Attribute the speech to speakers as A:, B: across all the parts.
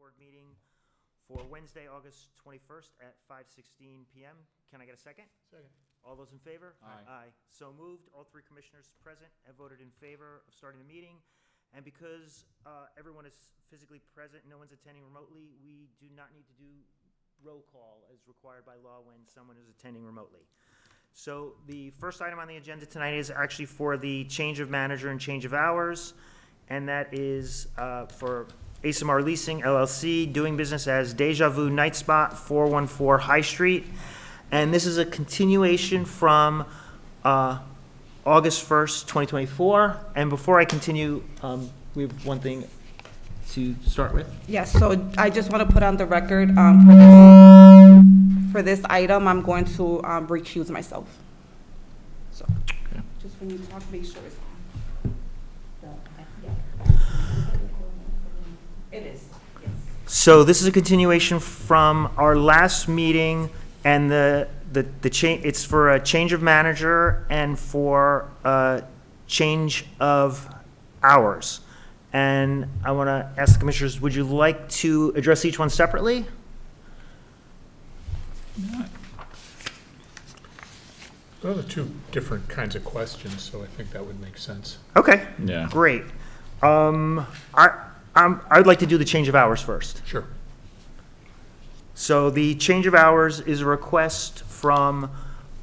A: Board meeting for Wednesday, August 21st at 5:16 p.m. Can I get a second?
B: Second.
A: All those in favor?
C: Aye.
A: Aye. So moved. All three commissioners present have voted in favor of starting the meeting. And because everyone is physically present, no one's attending remotely, we do not need to do roll call as required by law when someone is attending remotely. So the first item on the agenda tonight is actually for the change of manager and change of hours, and that is for Acemar Leasing LLC, doing business as Deja-VU NightSpot, 414 High Street. And this is a continuation from August 1st, 2024. And before I continue, we have one thing to start with.
D: Yes, so I just want to put on the record for this item, I'm going to recuse myself. So, just when you talk, make sure it's on. It is, yes.
A: So this is a continuation from our last meeting, and the change, it's for a change of manager and for a change of hours. And I want to ask the commissioners, would you like to address each one separately?
B: Those are two different kinds of questions, so I think that would make sense.
A: Okay.
C: Yeah.
A: Great. I'd like to do the change of hours first.
B: Sure.
A: So the change of hours is a request from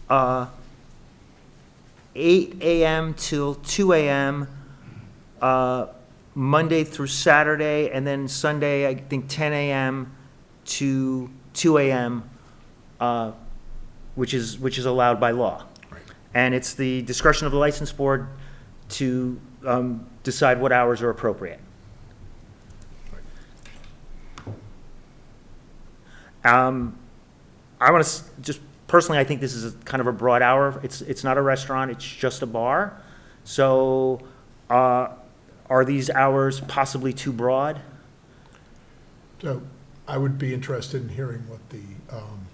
A: 8 a.m. till 2 a.m., Monday through Saturday, and then Sunday, I think 10 a.m. to 2 a.m., which is allowed by law.
B: Right.
A: And it's the discretion of the license board to decide what hours are appropriate. I want to just personally, I think this is kind of a broad hour. It's not a restaurant; it's just a bar. So, are these hours possibly too broad?
B: So I would be interested in hearing what the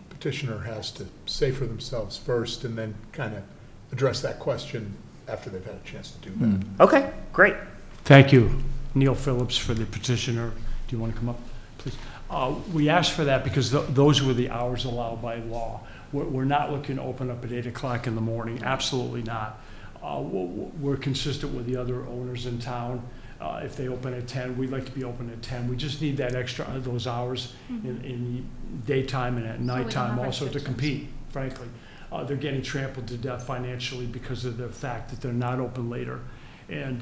B: petitioner has to say for themselves first, and then kind of address that question after they've had a chance to do that.
A: Okay, great.
E: Thank you, Neil Phillips, for the petitioner. Do you want to come up, please? We asked for that because those were the hours allowed by law. We're not looking to open up at 8 o'clock in the morning, absolutely not. We're consistent with the other owners in town. If they open at 10, we'd like to be open at 10. We just need that extra, those hours in daytime and at nighttime also to compete, frankly. They're getting trampled to death financially because of the fact that they're not open later. And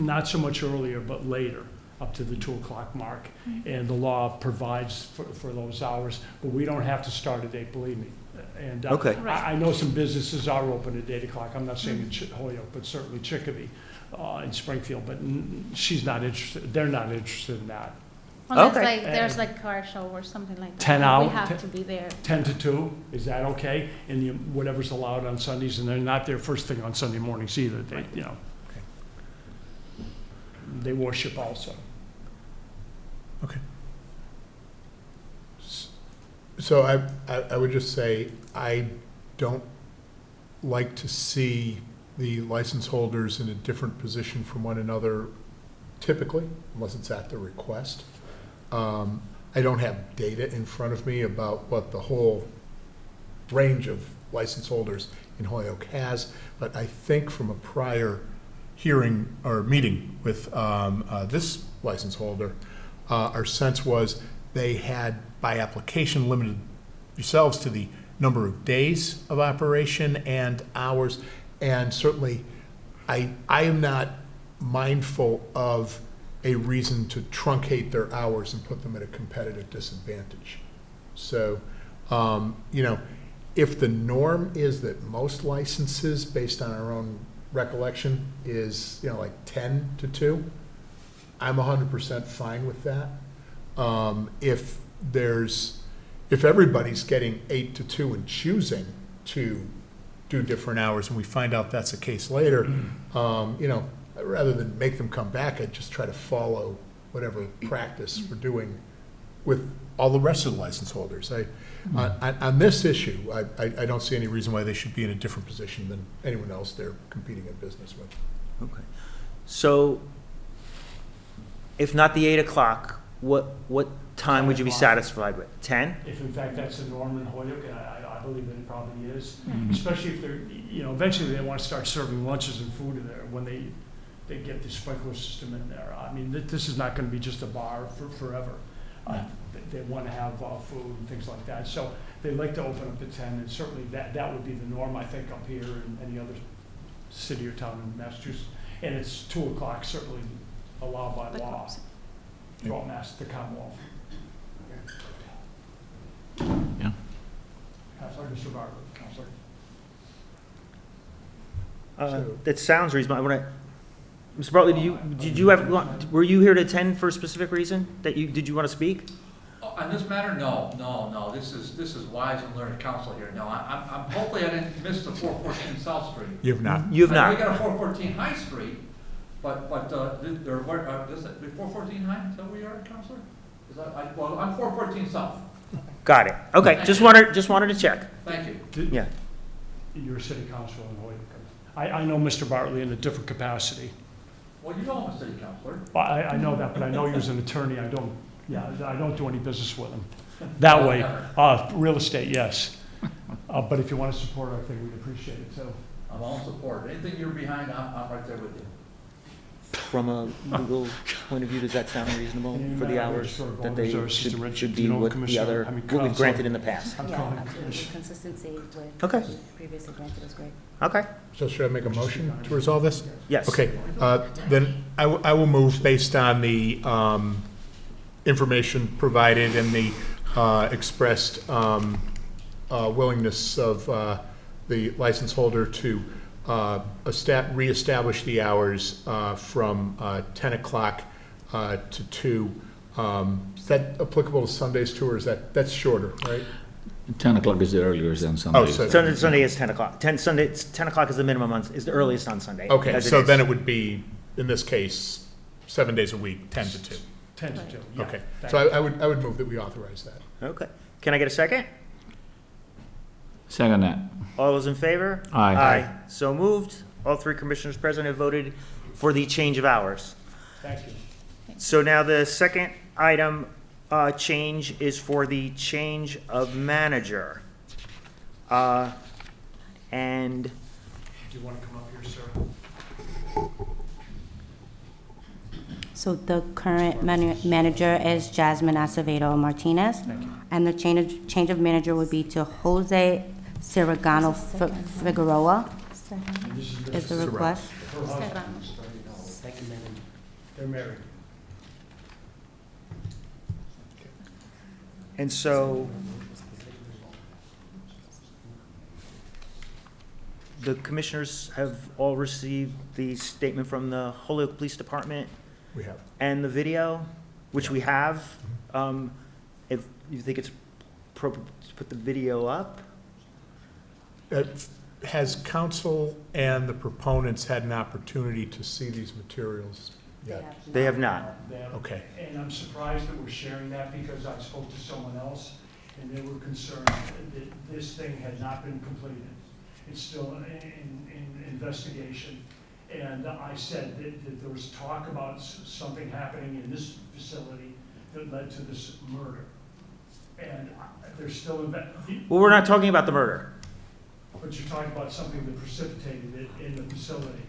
E: not so much earlier, but later, up to the 2 o'clock mark. And the law provides for those hours, but we don't have to start at 8, believe me. And
A: Okay.
E: I know some businesses are open at 8 o'clock. I'm not saying in Holyoke, but certainly Chicopee in Springfield, but she's not interested, they're not interested in that.
F: Unless
A: Okay.
F: like there's like car show or something like that.
E: 10 hour-
F: We have to be there.
E: 10 to 2, is that okay? And whatever's allowed on Sundays, and they're not there first thing on Sunday mornings either, they, you know. They worship also.
B: Okay. So I would just say, I don't like to see the license holders in a different position from one another typically, unless it's at the request. I don't have data in front of me about what the whole range of license holders in Holyoke has, but I think from a prior hearing or meeting with this license holder, our sense was they had, by application, limited yourselves to the number of days of operation and hours. And certainly, I am not mindful of a reason to truncate their hours and put them at a competitive disadvantage. So, you know, if the norm is that most licenses, based on our own recollection, is, you know, like 10 to 2, I'm 100% fine with that. If everybody's getting 8 to 2 and choosing to do different hours, and we find out that's the case later, you know, rather than make them come back, I'd just try to follow whatever practice we're doing with all the rest of the license holders. On this issue, I don't see any reason why they should be in a different position than anyone else they're competing in business with.
A: Okay. So if not the 8 o'clock, what time would you be
E: 10 o'clock.
A: satisfied with? 10?
E: If in fact that's the norm in Holyoke, and I believe that it probably is,
A: Mm-hmm.
E: especially if they're, eventually they want to start serving lunches and food in there when they get the sprinkler system in there. I mean, this is not going to be just a bar for forever. They want to have food and things like that. So they like to open up to 10, and certainly that would be the norm, I think, up here in any other city or town in Massachusetts. And it's 2 o'clock, certainly allowed by law throughout the Commonwealth.
C: Yeah.
E: Counselor, Mr. Bartlett, Counselor.
A: That sounds reasonable. Mr. Bartley, were you here to attend for a specific reason? Did you want to speak?
G: Oh, on this matter, no, this is wise and learned counsel here. No, I'm hopefully I didn't miss the 414 South Street.
B: You have not.
A: You have
G: I know
A: not.
G: we got a 414 High Street, but, is it 414 High, is that where you are, Counselor? Well, I'm 414 South.
A: Got it. Okay, just wanted to check.
G: Thank you.
A: Yeah.
E: You're a city councilor in Holyoke. I know Mr. Bartley in a different capacity.
G: Well, you know I'm a city councilor.
E: Well, I know that, but I know you as an attorney. I don't do any business with him. That way, real estate, yes. But if you want to support our thing, we'd appreciate it, too.
G: I'm all in support. Anything you're behind, I'm right there with you.
A: From a legal point of view, does that sound reasonable for the hours that they should be what we've granted in the past?
E: I'm
H: Yeah,
E: calling
H: absolutely.
E: Commissioner.
H: Consistency with
A: Okay.
H: what was previously granted is great.
A: Okay,
B: So should I make a motion to resolve this?
A: yes.
B: Okay, then I will move based on the information provided and the expressed willingness of the license holder to reestablish the hours from 10 o'clock to 2. Is that applicable to Sundays too, or is that's shorter, right?
C: 10 o'clock is the earliest than Sundays.
B: so-
A: Sunday is 10 o'clock. 10 o'clock is the minimum is the earliest on Sunday.
B: Okay,
A: as
B: so
A: is.
B: then it would be, in this case, 7 days a week, 10 to 2.
E: 10 to 2, yeah.
B: Okay,
E: Thank
B: so
E: you.
B: I would move that we authorize that.
A: Okay. Can I get a second?
C: Second that.
A: All those in favor?
C: Aye.
A: Aye. So moved. All 3 commissioners present have voted for the change of hours.
E: Thank you.
A: So now the second item change is for the change of manager. And
E: Do you want to come up here, sir?
H: So the current manager is Jasmine Acevedo Martinez.
E: Thank you.
H: And the change of manager would be to Jose Sirigano Figueroa
E: And this
H: is the request.
E: her husband.
F: Serrano.
E: They're married.
A: And so the commissioners have all received the statement from the Holyoke Police Department
B: We have.
A: and the video, which we have. If you think it's appropriate to put the video up?
B: Has council and the proponents had an opportunity to see these materials yet?
A: They have not.
E: They have-
B: Okay.
E: And I'm surprised that we're sharing that because I spoke to someone else and they were concerned that this thing had not been completed. It's still in investigation. And I said that there was talk about something happening in this facility that led to this murder. And they're still
A: Well, we're not talking about the murder.
E: but you're talking about something that precipitated it in the facility.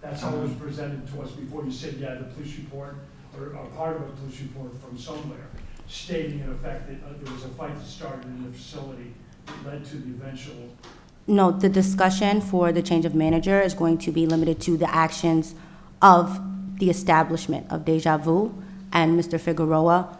E: That's how it was presented to us before. You said, yeah, the police report, or part of a police report from somewhere, stating in effect that there was a fight that started in the facility that led to the eventual.
H: No, the discussion for the change of manager is going to be limited to the actions of the establishment of Deja-VU and Mr. Figueroa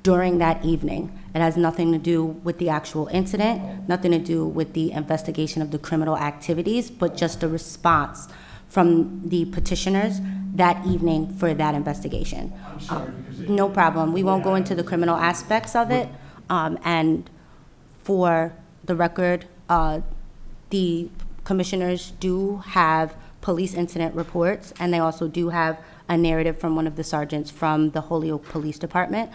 H: during that evening. It has nothing to do with the actual incident, nothing to do with the investigation of the criminal activities, but just a response from the petitioners that evening for that investigation.
E: I'm sorry, because
H: No problem. We won't go into the criminal aspects of it. And for the record, the commissioners do have police incident reports, and they also do have a narrative from one of the sergeants from the Holyoke Police Department,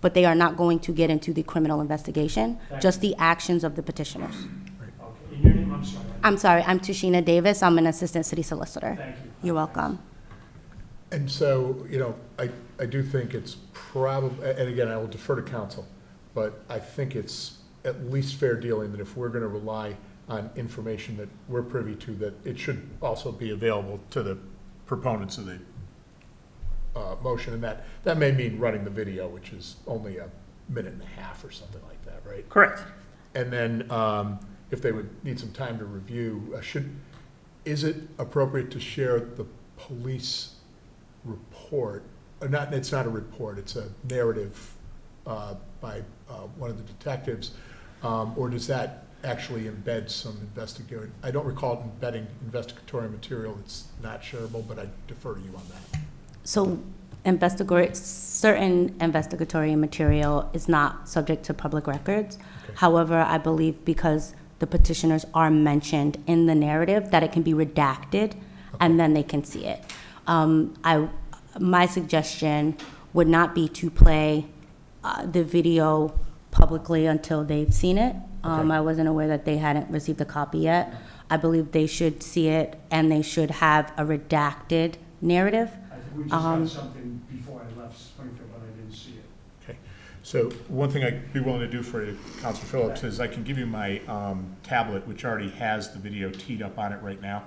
H: but they are not going to get into the criminal investigation, just the actions of the petitioners.
E: Okay, in your name, I'm sorry.
H: I'm sorry, I'm Tashina Davis. I'm an assistant city solicitor.
E: Thank you.
H: You're welcome.
B: And so, I I do think it's probably, and again, I will defer to council, but I think it's at least fair dealing that if we're gonna rely on information that we're privy to, that it should also be available to the proponents of the motion, and that may mean running the video, which is only a minute and a half or something like that, right?
A: Correct.
B: And then, if they would need some time to review, is it appropriate to share the police report? It's not a report, it's a narrative by one of the detectives, or does that actually embed some investigatory? I don't recall embedding investigatory material that's not shareable, but I defer to you on that.
H: So certain investigatory material is not subject to public records.
B: Okay.
H: However, I believe because the petitioners are mentioned in the narrative, that it can be redacted, and then they can see it. My suggestion would not be to play the video publicly until they've seen it.
B: Okay.
H: I wasn't aware that they hadn't received a copy yet. I believe they should see it, and they should have a redacted narrative.
E: I think we just got something before I left Springfield, but I didn't see it.
B: Okay, so one thing I'd be willing to do for you, Counselor Phillips, is I can give you my tablet, which already has the video teed up on it right now.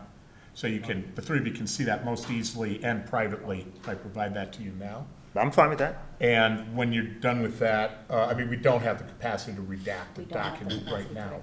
B: So you can, the three of you can see that most easily and privately if I provide that to you now.
A: I'm fine with that.
B: And when you're done with that, we don't have the capacity to redact the document right now.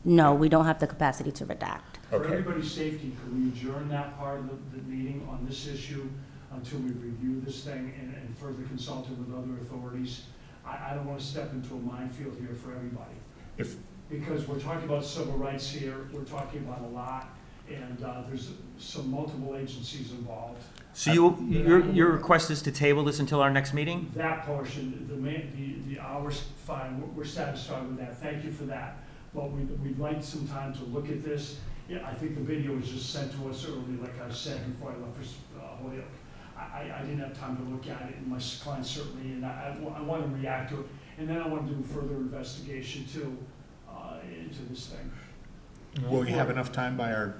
H: No, we don't have the capacity to redact.
E: For
B: Okay.
E: everybody's safety, could we adjourn that part of the meeting on this issue until we review this thing and further consult it with other authorities? I don't want to step into a minefield here for everybody. Because we're talking about civil rights here, we're talking about a lot, and there's some multiple agencies involved.
A: So your request is to table this until our next meeting?
E: That portion, the hours, fine, we're satisfied with that, thank you for that. But we'd like some time to look at this. Yeah, I think the video was just sent to us early, like I said, before I left for Holyoke. I didn't have time to look at it, and my client certainly, and I want to react to it. And then I want to do further investigation too, into this thing.
B: Will you have enough time by our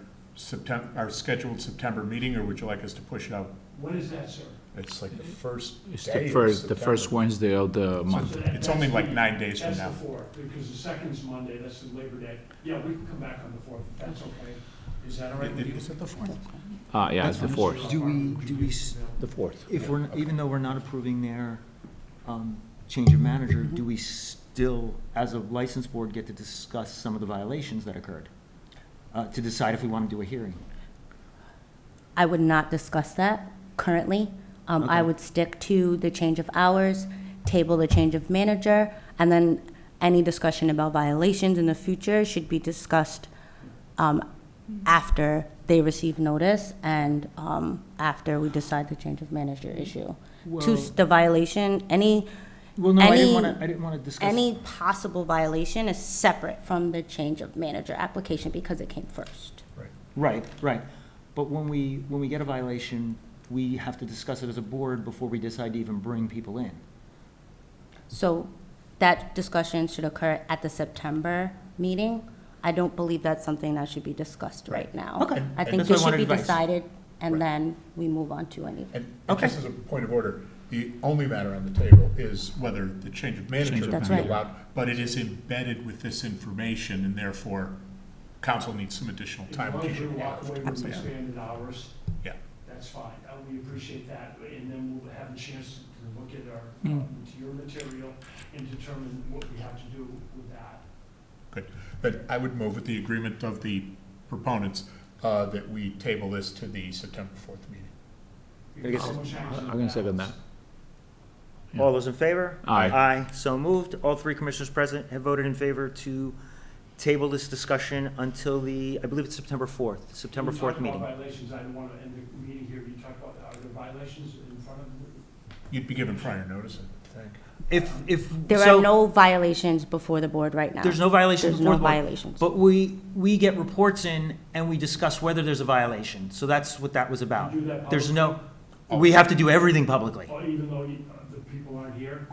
B: scheduled September meeting, or would you like us to push it out?
E: When is that, sir?
B: It's like the first
C: It's
B: day
C: the
B: of
C: first
B: September.
C: Wednesday of the month.
E: So
B: It's only
E: that's
B: like
E: the-
B: 9 days from now.
E: That's the 4th, because the 2nd's Monday, that's the Labor Day. Yeah, we can come back on the 4th, if that's okay. Is that all right with you?
B: Is it the 4th?
C: Yeah, it's the 4th.
F: Do we,
C: The 4th.
F: if we're, even though we're not approving their change of manager, do we still, as a license board, get to discuss some of the violations that occurred? To decide if we want to do a hearing?
H: I would not discuss that currently. I
F: Okay.
H: would stick to the change of hours, table the change of manager, and then any discussion about violations in the future should be discussed after they receive notice and after we decide the change of manager issue. The violation,
F: Well, no, I
H: Any-
F: didn't want to discuss.
H: any possible violation is separate from the change of manager application because it came first.
F: Right. But when we get a violation, we have to discuss it as a board before we decide to even bring people in.
H: So that discussion should occur at the September meeting. I don't believe that's something that should be discussed right now.
F: Okay.
H: I
B: And
H: think
A: that's what
H: it
A: I
H: should
A: wanted
H: be
A: advice.
H: decided, and
B: Right.
H: then we move on to any.
B: And
A: Okay.
B: just as a point of order, the only matter on the table is whether the change of manager
C: Change of
B: can
H: That's
B: be
H: right.
B: allowed, but it is embedded with this information, and therefore, council needs some additional
E: As
B: time.
E: long
B: to
E: as you
B: review
E: walk
B: it.
E: away with expanded hours,
B: Yeah.
E: that's fine. We appreciate that, and then we'll have a chance to look at your material and determine what we have to do with that.
B: Good, but I would move with the agreement of the proponents that we table this to the September 4th meeting.
E: How much action
C: I can second that. Yeah.
A: All those in favor?
C: Aye.
A: Aye, so moved. All three commissioners present have voted in favor to table this discussion until I believe it's September 4th, September 4th meeting.
E: You talked about violations, I don't want to end the meeting here. You talked about, are there violations in front of them?
B: You'd be given prior notice, I think.
A: If,
H: There
A: so,
H: are no violations before the board right now.
A: there's no violation
H: There's
A: before
H: no
A: the board.
H: violations.
A: But we get reports in and we discuss whether there's a violation. So that's what that was about.
E: You do that
A: There's
E: publicly?
A: no, we have to do everything publicly.
E: Or even though the people aren't here,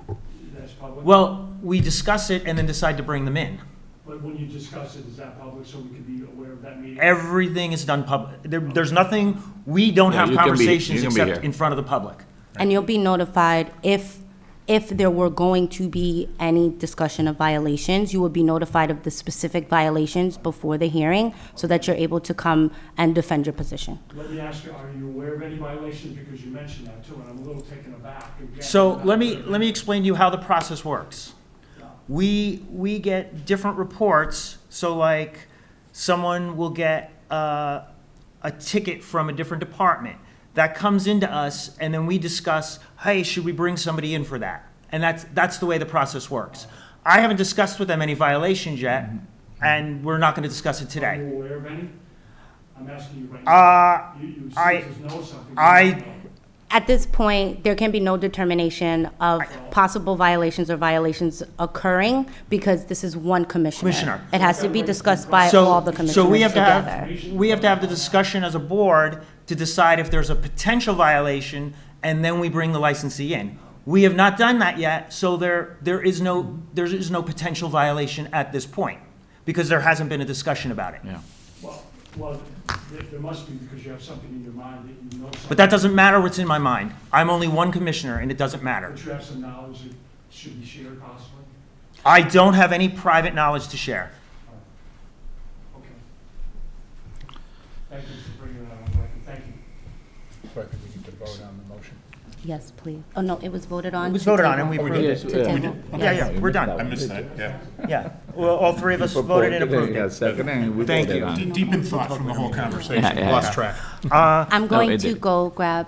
E: that's public?
A: Well, we discuss it and then decide to bring them in.
E: But when you discuss it, is that public so we can be aware of that meeting?
A: Everything is done public. There's nothing, we don't
C: Yeah,
A: have
C: you can be-
A: conversations
C: you can be
A: except
C: here.
A: in front of the public.
H: And you'll be notified if there were going to be any discussion of violations, you will be notified of the specific violations before the hearing so that you're able to come and defend your position.
E: Let me ask you, are you aware of any violations? Because you mentioned that too, and I'm a little taken aback. Again,
A: So
E: I'm
A: let
E: not-
A: me explain to you how the process works. We get different reports, so like, someone will get a ticket from a different department. That comes into us, and then we discuss, hey, should we bring somebody in for that? And that's the way the process works. I haven't discussed with them any violations yet, and we're not gonna discuss it
E: Are
A: today.
E: you aware of any? I'm asking you right now. You see
A: I-
E: if there's no something.
A: I-
E: you don't know.
H: At this point, there can be no determination of possible violations or violations occurring because this is one commissioner. It has to be discussed by all the commissioners
A: So we have to
H: together.
A: have the discussion as a board to decide if there's a potential violation, and then we bring the licensee in. We have not done that yet, so there is no potential violation at this point, because there hasn't been a discussion about it.
C: Yeah.
E: Well, there must be because you have something in your mind that you know something.
A: But that doesn't matter what's in my mind. I'm only one commissioner, and it doesn't matter.
E: But you have some knowledge that should be shared possibly?
A: I don't have any private knowledge to share.
E: Okay. Thank you for bringing that on record. Thank you.
B: So I think we need to vote on the motion.
H: Yes, please. Oh, no, it was voted on.
A: It was
H: to
A: voted on,
H: table.
A: and we
B: Oh, we
A: approved
B: did.
A: it.
H: To
C: Yeah.
H: table.
A: Yeah, yeah, we're done.
B: I missed that, yeah.
A: Yeah, well, all three of us voted and approved
C: Yeah,
A: it.
C: second, and we
A: Thank
C: voted
A: you.
C: on.
B: Deep in thought from the whole conversation,
C: Yeah, yeah,
B: lost
C: yeah.
B: track.
H: I'm going
C: it
H: to
C: did.
H: go grab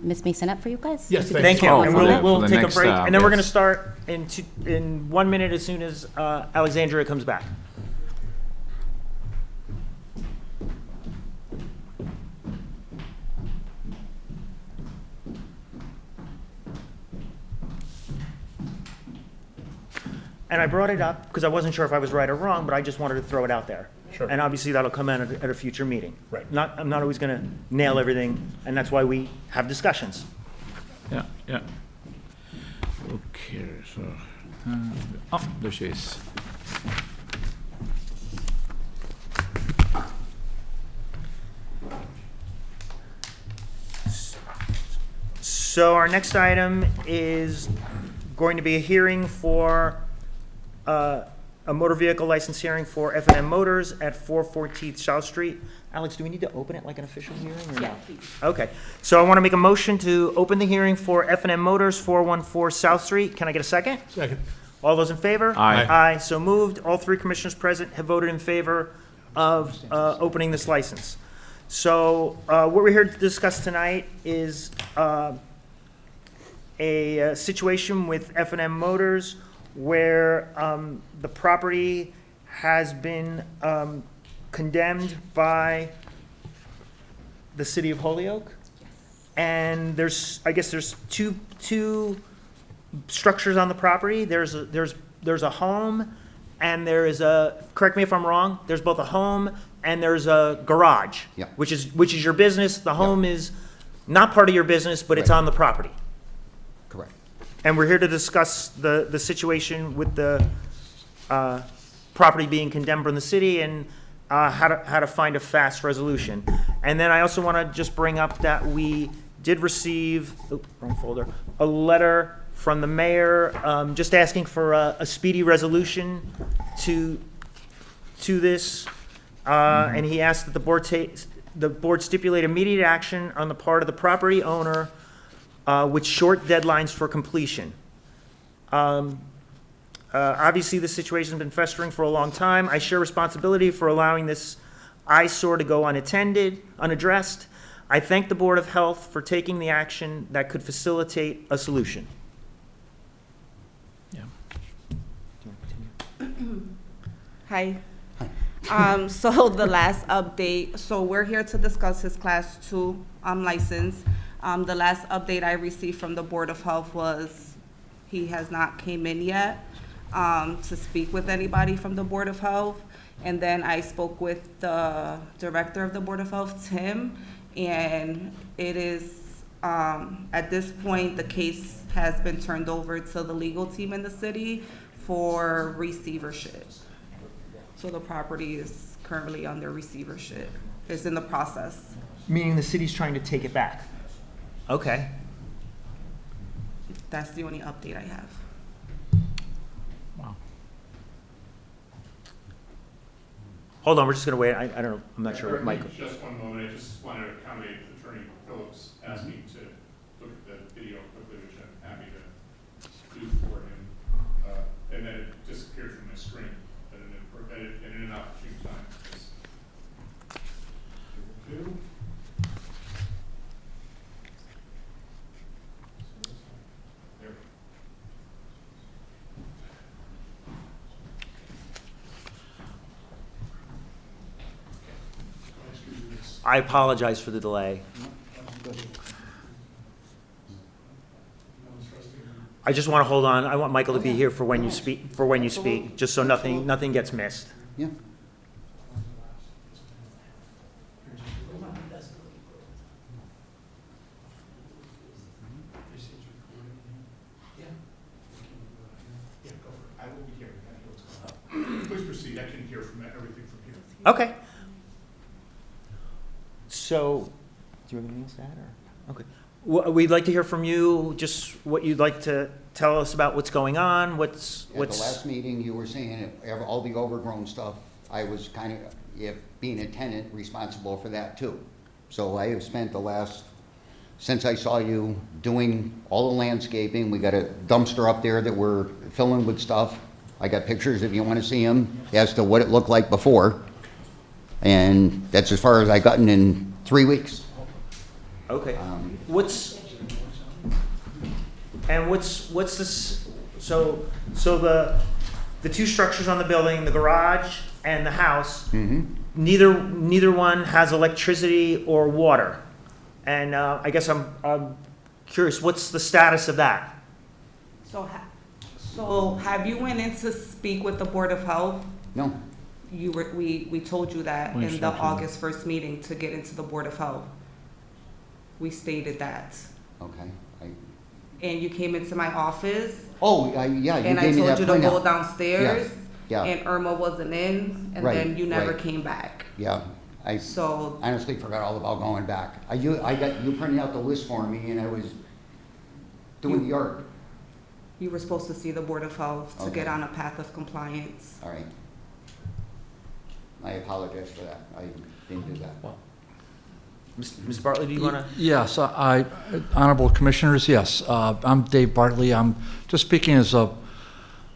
H: Ms. Masonette for you guys.
B: Yes,
A: Thank you,
C: Oh,
A: and
C: for the-
A: we'll
C: for the
A: take a
C: next,
A: break, and then we're gonna
C: yes.
A: start in 1 minute as soon as Alexandria comes back. And I brought it up because I wasn't sure if I was right or wrong, but I just wanted to throw it out there.
B: Sure.
A: And obviously, that'll come out at a future meeting.
B: Right.
A: I'm not always gonna nail everything, and that's why we have discussions.
C: Yeah, yeah. Okay, so, oh, there she is.
A: So our next item is going to be a hearing for, a motor vehicle license hearing for F&M Motors at 414 South Street. Alex, do we need to open it like an official hearing or
D: Yeah,
A: not?
D: please.
A: Okay, so I want to make a motion to open the hearing for F&M Motors, 414 South Street. Can I get a second?
B: Second.
A: All those in favor?
C: Aye.
A: Aye, so moved. All three commissioners present have voted in favor of opening this license. So what we're here to discuss tonight is a situation with F&M Motors where the property has been condemned by the city of Holyoke. And I guess there's two structures on the property. There's a home, and there is correct me if I'm wrong, there's both a home and there's a garage.
I: Yeah.
A: Which is your business. The home is not part of your business, but it's
I: Right.
A: on the property.
I: Correct.
A: And we're here to discuss the situation with the property being condemned from the city and how to find a fast resolution. And then I also want to just bring up that we did receive, wrong folder, a letter from the mayor just asking for a speedy resolution to this. And he asked that the board stipulate immediate action on the part of the property owner with short deadlines for completion. Obviously, this situation's been festering for a long time. I share responsibility for allowing this eyesore to go unaddressed. I thank the Board of Health for taking the action that could facilitate a solution.
C: Yeah.
D: Hi. So the last update, so we're here to discuss his Class 2 license. The last update I received from the Board of Health was he has not came in yet to speak with anybody from the Board of Health. And then I spoke with the Director of the Board of Health, Tim, and it is, at this point, the case has been turned over to the legal team in the city for receivership. So the property is currently under receivership. It's in the process.
A: Meaning the city's trying to take it back? Okay.
D: That's the only update I have.
C: Wow.
A: Hold on, we're just gonna wait. I don't know, I'm not sure what Michael.
I: Just one moment, I just wanted to accommodate Attorney Phillips asking to look at the video quickly, which I'm happy to do for him. And then it disappeared from my screen at an inopportune time. Two. There.
A: I apologize for the delay. I just want to hold on. I want Michael to be here for when you speak, just so nothing gets missed.
J: Yeah.
I: I will be here. Please proceed. I can hear from everything from here.
A: Okay. So, do you have anything else to add, or? Okay. We'd like to hear from you, just what you'd like to tell us about what's going on,
J: At the last meeting, you were saying all the overgrown stuff, I was kind of, being a tenant, responsible for that too. So I have spent since I saw you, doing all the landscaping. We got a dumpster up there that we're filling with stuff. I got pictures if you want to see them as to what it looked like before. And that's as far as I gotten in 3 weeks.
A: Okay. What's this, so the two structures on the building, the garage and the house, neither one has electricity or water. And I guess I'm curious, what's the status of that?
D: So have you went in to speak with the Board of Health?
J: No,
D: We told you that
C: We
D: in the
C: instructed you.
D: August 1st meeting to get into the Board of Health. We stated that.
J: okay.
D: And you came into my office,
J: Yeah, you
D: and I
J: gave me
D: told
J: that
D: you to go
J: printout.
D: downstairs,
J: Yeah,
D: and Irma wasn't in, and
J: Right,
D: then you never
J: right.
D: came back.
J: yeah. I
D: So,
J: honestly forgot all about going back. You printed out the list for me and I was doing the art.
D: you were supposed to see the Board of Health to get
J: Okay.
D: on a path of compliance.
J: All right. I apologize for that. I didn't do that.
A: Mr. Bartley, do you want to?
C: Yes, honorable commissioners, yes. I'm Dave Bartley. I'm just speaking as a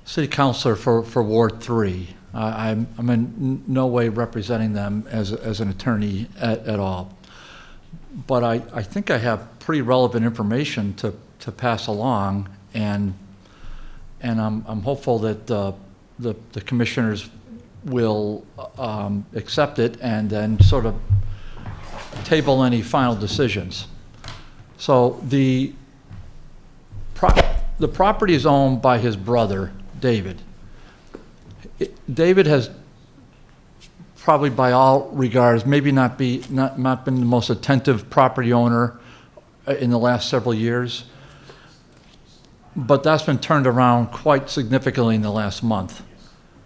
C: city councilor for Ward 3. I'm in no way representing them as an attorney at all. But I think I have pretty relevant information to pass along, and I'm hopeful that the commissioners will accept it and then sort of table any final decisions. So the property is owned by his brother, David. David has probably by all regards maybe not been the most attentive property owner in the last several years, but that's been turned around quite significantly in the last month.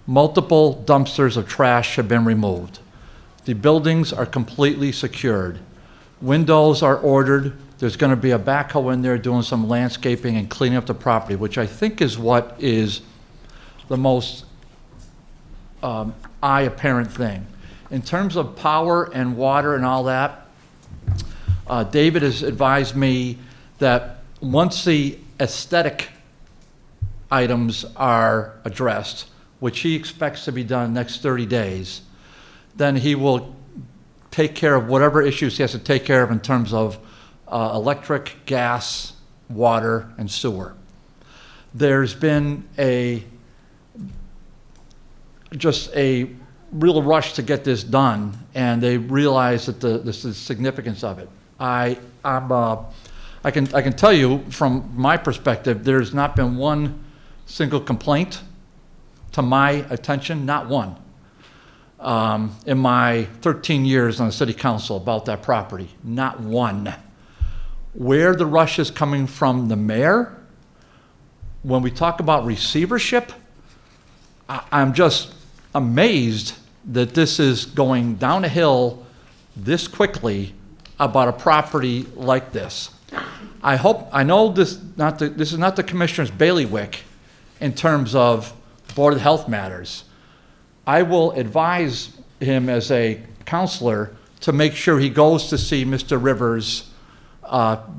C: Multiple dumpsters of trash have been removed. The buildings are completely secured. Windows are ordered. There's going to be a backhoe in there doing some landscaping and cleaning up the property, which I think is what is the most eye-apparent thing. In terms of power and water and all that, David has advised me that once the aesthetic items are addressed, which he expects to be done next 30 days, then he will take care of whatever issues he has to take care of in terms of electric, gas, water, and sewer. There's been just a real rush to get this done, and they realize that the significance of it. I can tell you from my perspective, there's not been one single complaint to my attention, not one, in my 13 years on the city council about that property, not one. Where the rush is coming from the mayor, when we talk about receivership, I'm just amazed that this is going down a hill this quickly about a property like this. I know this is not the commissioner's bailiwick in terms of Board of Health matters. I will advise him as a counselor to make sure he goes to see Mr. Rivers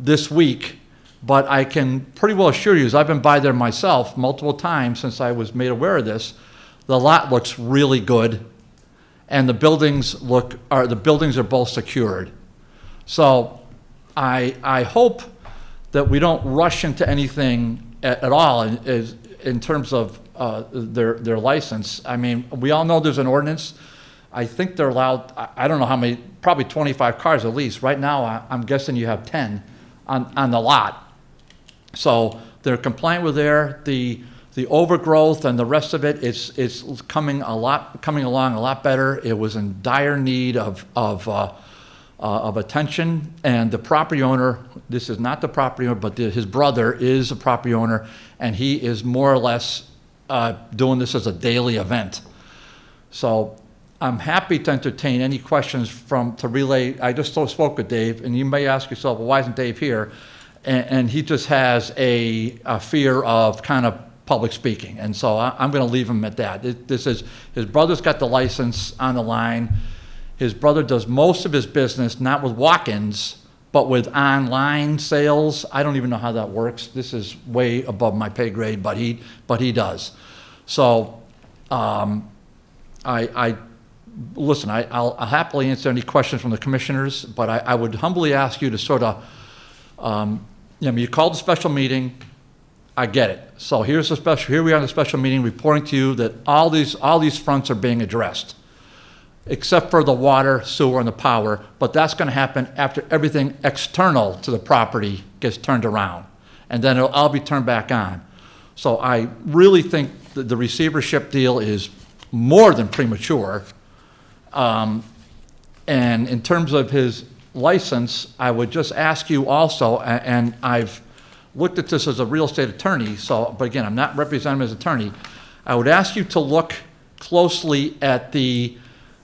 C: this week, but I can pretty well assure you, as I've been by there myself multiple times since I was made aware of this, the lot looks really good, and the buildings are both secured. So I hope that we don't rush into anything at all in terms of their license. I mean, we all know there's an ordinance. I think they're allowed, I don't know how many, probably 25 cars at least. Right now, I'm guessing you have 10 on the lot. So they're compliant with the overgrowth and the rest of it. It's coming along a lot better. It was in dire need of attention, and the property owner, this is not the property owner, but his brother is a property owner, and he is more or less doing this as a daily event. So I'm happy to entertain any questions to relay. I just spoke with Dave, and you may ask yourself, well, why isn't Dave here? And he just has a fear of kind of public speaking, and so I'm going to leave him at that. His brother's got the license on the line. His brother does most of his business not with walk-ins, but with online sales. I don't even know how that works. This is way above my pay grade, but he does. So listen, I'll happily answer any questions from the commissioners, but I would humbly ask you to sort of, you called a special meeting. I get it. So here we are in a special meeting reporting to you that all these fronts are being addressed, except for the water, sewer, and the power, but that's going to happen after everything external to the property gets turned around, and then it'll all be turned back on. So I really think that the receivership deal is more than premature. And in terms of his license, I would just ask you also, and I've looked at this as a real estate attorney, but again, I'm not representing him as attorney. I would ask you to look closely at the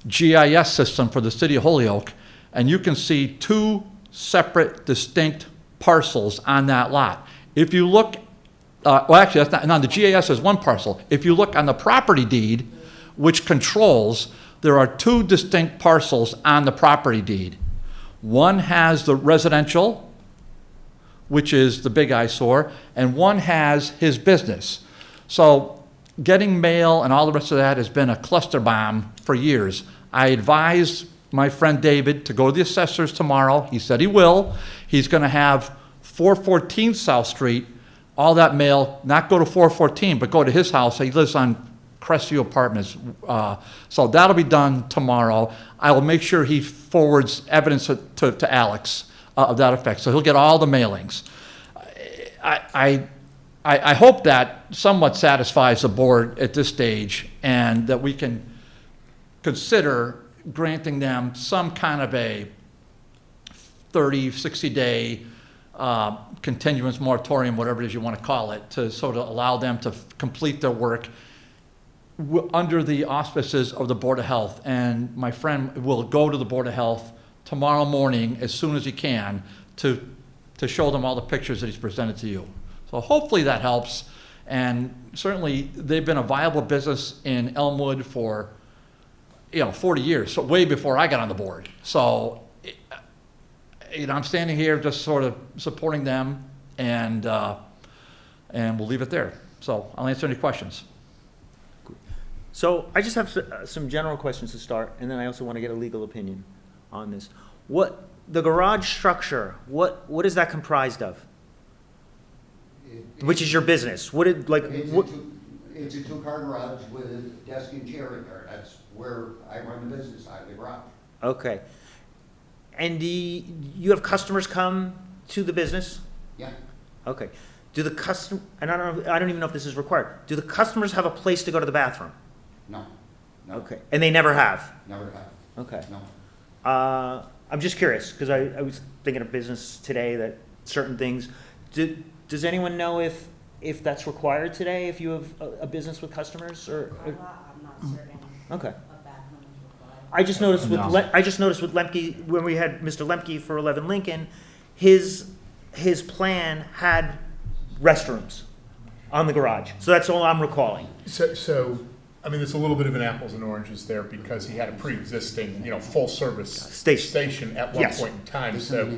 C: GIS system for the city of Holyoke, and you can see two separate, distinct parcels on that lot. If you look, actually, that's not, no, the GIS is one parcel. If you look on the property deed, which controls, there are two distinct parcels on the property deed. One has the residential, which is the big eyesore, and one has his business. So getting mail and all the rest of that has been a cluster bomb for years. I advised my friend David to go to the assessors tomorrow. He said he will. He's going to have 414 South Street, all that mail, not go to 414, but go to his house. He lives on Crestview Apartments. So that'll be done tomorrow. I will make sure he forwards evidence to Alex of that effect. So he'll get all the mailings. I hope that somewhat satisfies the board at this stage, and that we can consider granting them some kind of a 30, 60-day continuance moratorium, whatever it is you want to call it, to sort of allow them to complete their work under the auspices of the Board of Health. And my friend will go to the Board of Health tomorrow morning as soon as he can to show them all the pictures that he's presented to you. So hopefully that helps. And certainly they've been a viable business in Elmwood for 40 years, so way before I got on the board. So I'm standing here just sort of supporting them, and we'll leave it there. So I'll answer any questions.
A: So I just have some general questions to start, and then I also want to get a legal opinion on this. The garage structure, what is that comprised of? Which is your business?
J: It's a two-car garage with a desk and chair in there. That's where I run the business, out of the garage.
A: Okay. And you have customers come to the business?
J: Yeah.
A: Okay. Do the customer, and I don't even know if this is required. Do the customers have a place to go to the bathroom?
J: No.
A: Okay. And they never have?
J: Never have.
A: Okay.
J: No.
A: I'm just curious, because I was thinking of business today that certain things, does anyone know if that's required today, if you have a business with customers, or?
H: I'm not certain.
A: Okay.
H: A bathroom is required.
A: I just noticed with Lemke, when we had Mr. Lemke for 11 Lincoln, his his plan had restrooms on the garage. So that's all I'm recalling.
B: So, I mean, there's a little bit of an apples and oranges there because he had a pre-existing, full-service station at one
A: Yes.
B: point in time, so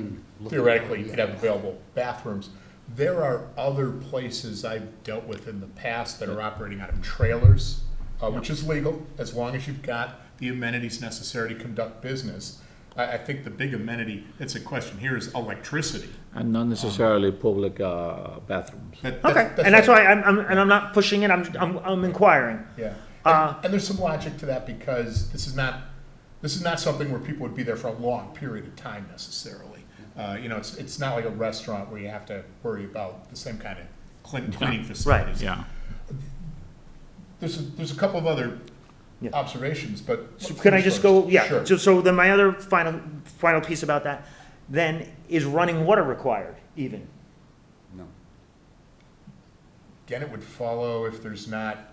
B: theoretically, he'd have available bathrooms. There are other places I've dealt with in the past that are operating out of trailers, which is legal, as long as you've got the amenities necessary to conduct business. I think the big amenity, it's a question here, is electricity.
K: And not necessarily public bathrooms.
A: Okay, and that's why I'm not pushing it, I'm inquiring.
B: Yeah, and there's some logic to that because this is not something where people would be there for a long period of time necessarily. It's not like a restaurant where you have to worry about the same kind of cleaning facilities.
K: Yeah.
B: There's a couple of other
A: Yeah.
B: observations, but.
A: So can I just go, yeah,
B: Sure.
A: so then my other final piece about that, then is running water required even?
J: No.
B: Again, it would follow if there's not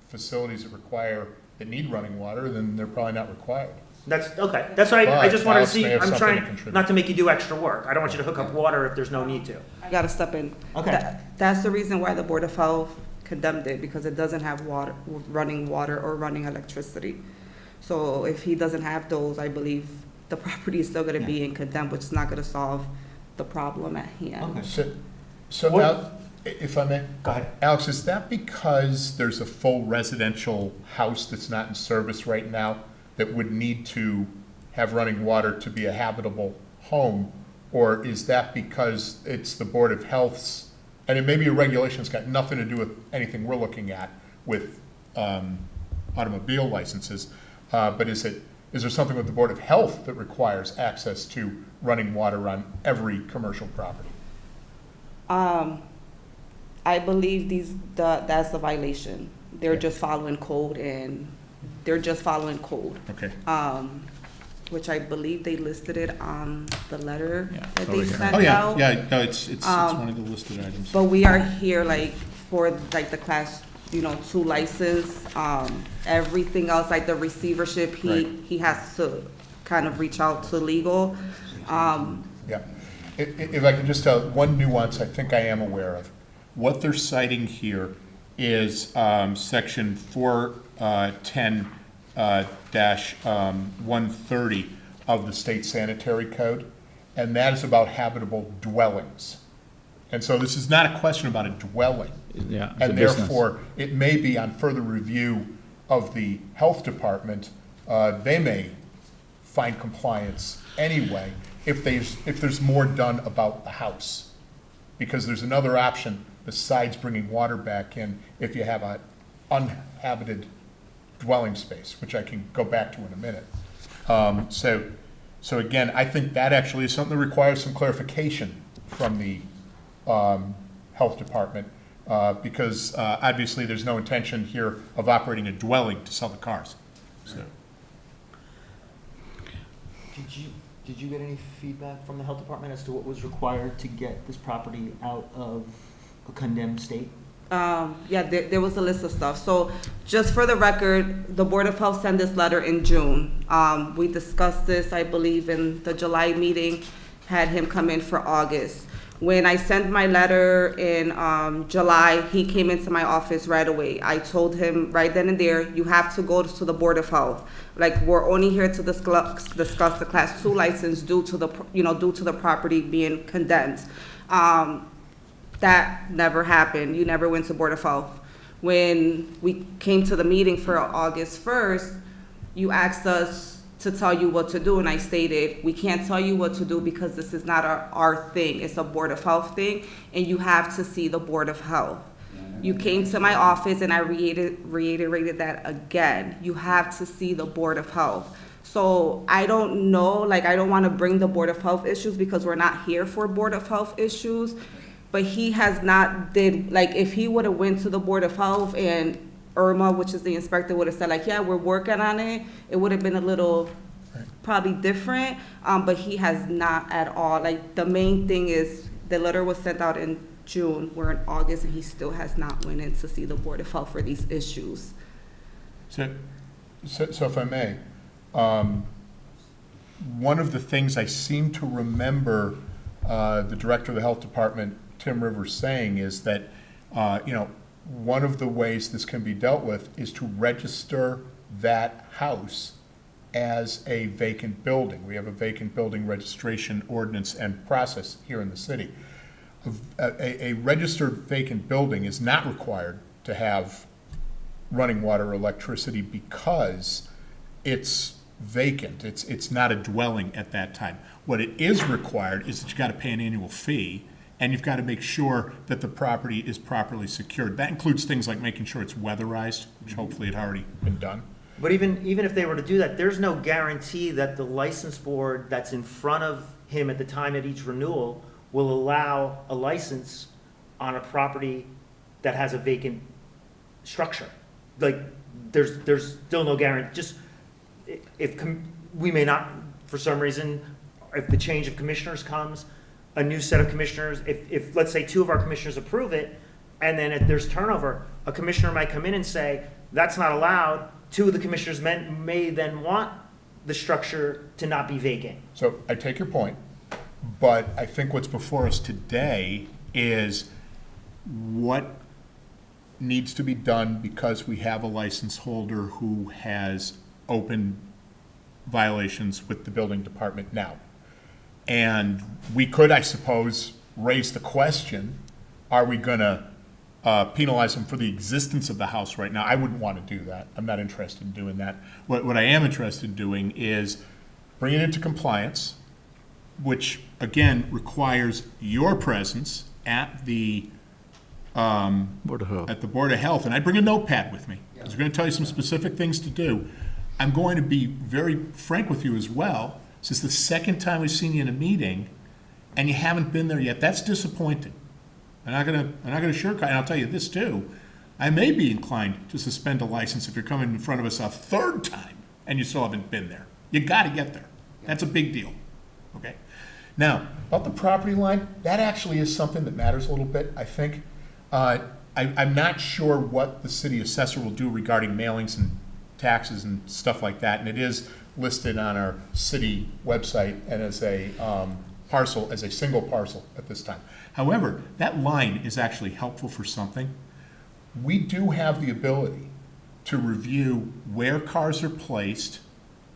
B: facilities that need running water, then they're probably not required.
A: That's, okay, that's why I just wanted to
B: Alex may
A: see,
B: have
A: I'm
B: something to
A: trying,
B: contribute.
A: not to make you do extra work. I don't want you to hook up water if there's no need to.
D: I gotta step in.
A: Okay.
D: That's the reason why the Board of Health condemned it, because it doesn't have running water or running electricity. So if he doesn't have those, I believe the property is still gonna be in condemned, which is not gonna solve the problem at hand.
B: So
A: What-
B: now, if I may,
A: Go ahead.
B: Alex, is that because there's a full residential house that's not in service right now that would need to have running water to be a habitable home? Or is that because it's the Board of Health's, and it may be a regulation that's got nothing to do with anything we're looking at with automobile licenses, but is there something with the Board of Health that requires access to running water on every commercial property?
D: I believe that's a violation. They're just following code
B: Okay.
D: Which I believe they listed it on the letter
K: Yeah,
D: that
K: over
D: they
K: here.
D: sent
B: Oh, yeah,
D: out.
B: yeah, no, it's one of the listed items.
D: But we are here for the class, 2 license, everything else, like the receivership,
B: Right.
D: he has to kind of reach out to legal.
B: Yeah. If I can just tell, one nuance I think I am aware of. What they're citing here is section 410 dash 130 of the state sanitary code, and that is about habitable dwellings. And so this is not a question about a dwelling.
K: Yeah, it's a
B: And
K: business.
B: therefore, it may be on further review of the health department, they may find compliance anyway if there's more done about the house. Because there's another option besides bringing water back in if you have an uninhabited dwelling space, which I can go back to in a minute. So again, I think that actually is something that requires some clarification from the health department, because obviously there's no intention here of operating a dwelling to sell the cars. So,
F: Did you get any feedback from the health department as to what was required to get this property out of a condemned state?
D: Yeah, there was a list of stuff. So just for the record, the Board of Health sent this letter in June. We discussed this, I believe, in the July meeting, had him come in for August. When I sent my letter in July, he came into my office right away. I told him right then and there, you have to go to the Board of Health. Like, we're only here to discuss the Class 2 license due to the property being condemned. That never happened. You never went to Board of Health. When we came to the meeting for August 1st, you asked us to tell you what to do, and I stated, we can't tell you what to do because this is not our thing. It's a Board of Health thing, and you have to see the Board of Health. You came to my office, and I reiterated that again. You have to see the Board of Health. So I don't know, I don't want to bring the Board of Health issues because we're not here for Board of Health issues. But he has not if he would have went to the Board of Health and Irma, which is the inspector, would have said yeah, we're working on it, it would have been a little probably different, but he has not at all. The main thing is the letter was sent out in June, we're in August, and he still has not went in to see the Board of Health for these issues.
B: So if I may, one of the things I seem to remember the director of the health department, Tim Rivers, saying is that, one of the ways this can be dealt with is to register that house as a vacant building. We have a vacant building registration ordinance and process here in the city. A registered vacant building is not required to have running water or electricity because it's vacant. It's not a dwelling at that time. What it is required is that you got to pay an annual fee, and you've got to make sure that the property is properly secured. That includes things like making sure it's weatherized, which hopefully had already been done.
A: But even if they were to do that, there's no guarantee that the license board that's in front of him at the time of each renewal will allow a license on a property that has a vacant structure. Like, there's still no guarantee. Just we may not, for some reason, if the change of commissioners comes, a new set of commissioners, if let's say 2 of our commissioners approve it, and then if there's turnover, a commissioner might come in and say, that's not allowed. 2 of the commissioners may then want the structure to not be vacant.
B: So I take your point, but I think what's before us today is what needs to be done because we have a license holder who has open violations with the building department now. And we could, I suppose, raise the question, are we going to penalize them for the existence of the house right now? I wouldn't want to do that. I'm not interested in doing that. What I am interested in doing is bringing it into compliance, which, again, requires your presence at the
K: Board of Health.
B: at the Board of Health, and I bring a notepad with me, because we're going to tell you some specific things to do. I'm going to be very frank with you as well. This is the second time we've seen you in a meeting, and you haven't been there yet. That's disappointing. I'm not gonna sugarcoat, and I'll tell you this too. I may be inclined to suspend a license if you're coming in front of us a 3rd time and you still haven't been there. You got to get there. That's a big deal. Okay. Now, about the property line, that actually is something that matters a little bit, I think. I'm not sure what the city assessor will do regarding mailings and taxes and stuff like that, and it is listed on our city website and as a parcel, as a single parcel at this time. However, that line is actually helpful for something. We do have the ability to review where cars are placed,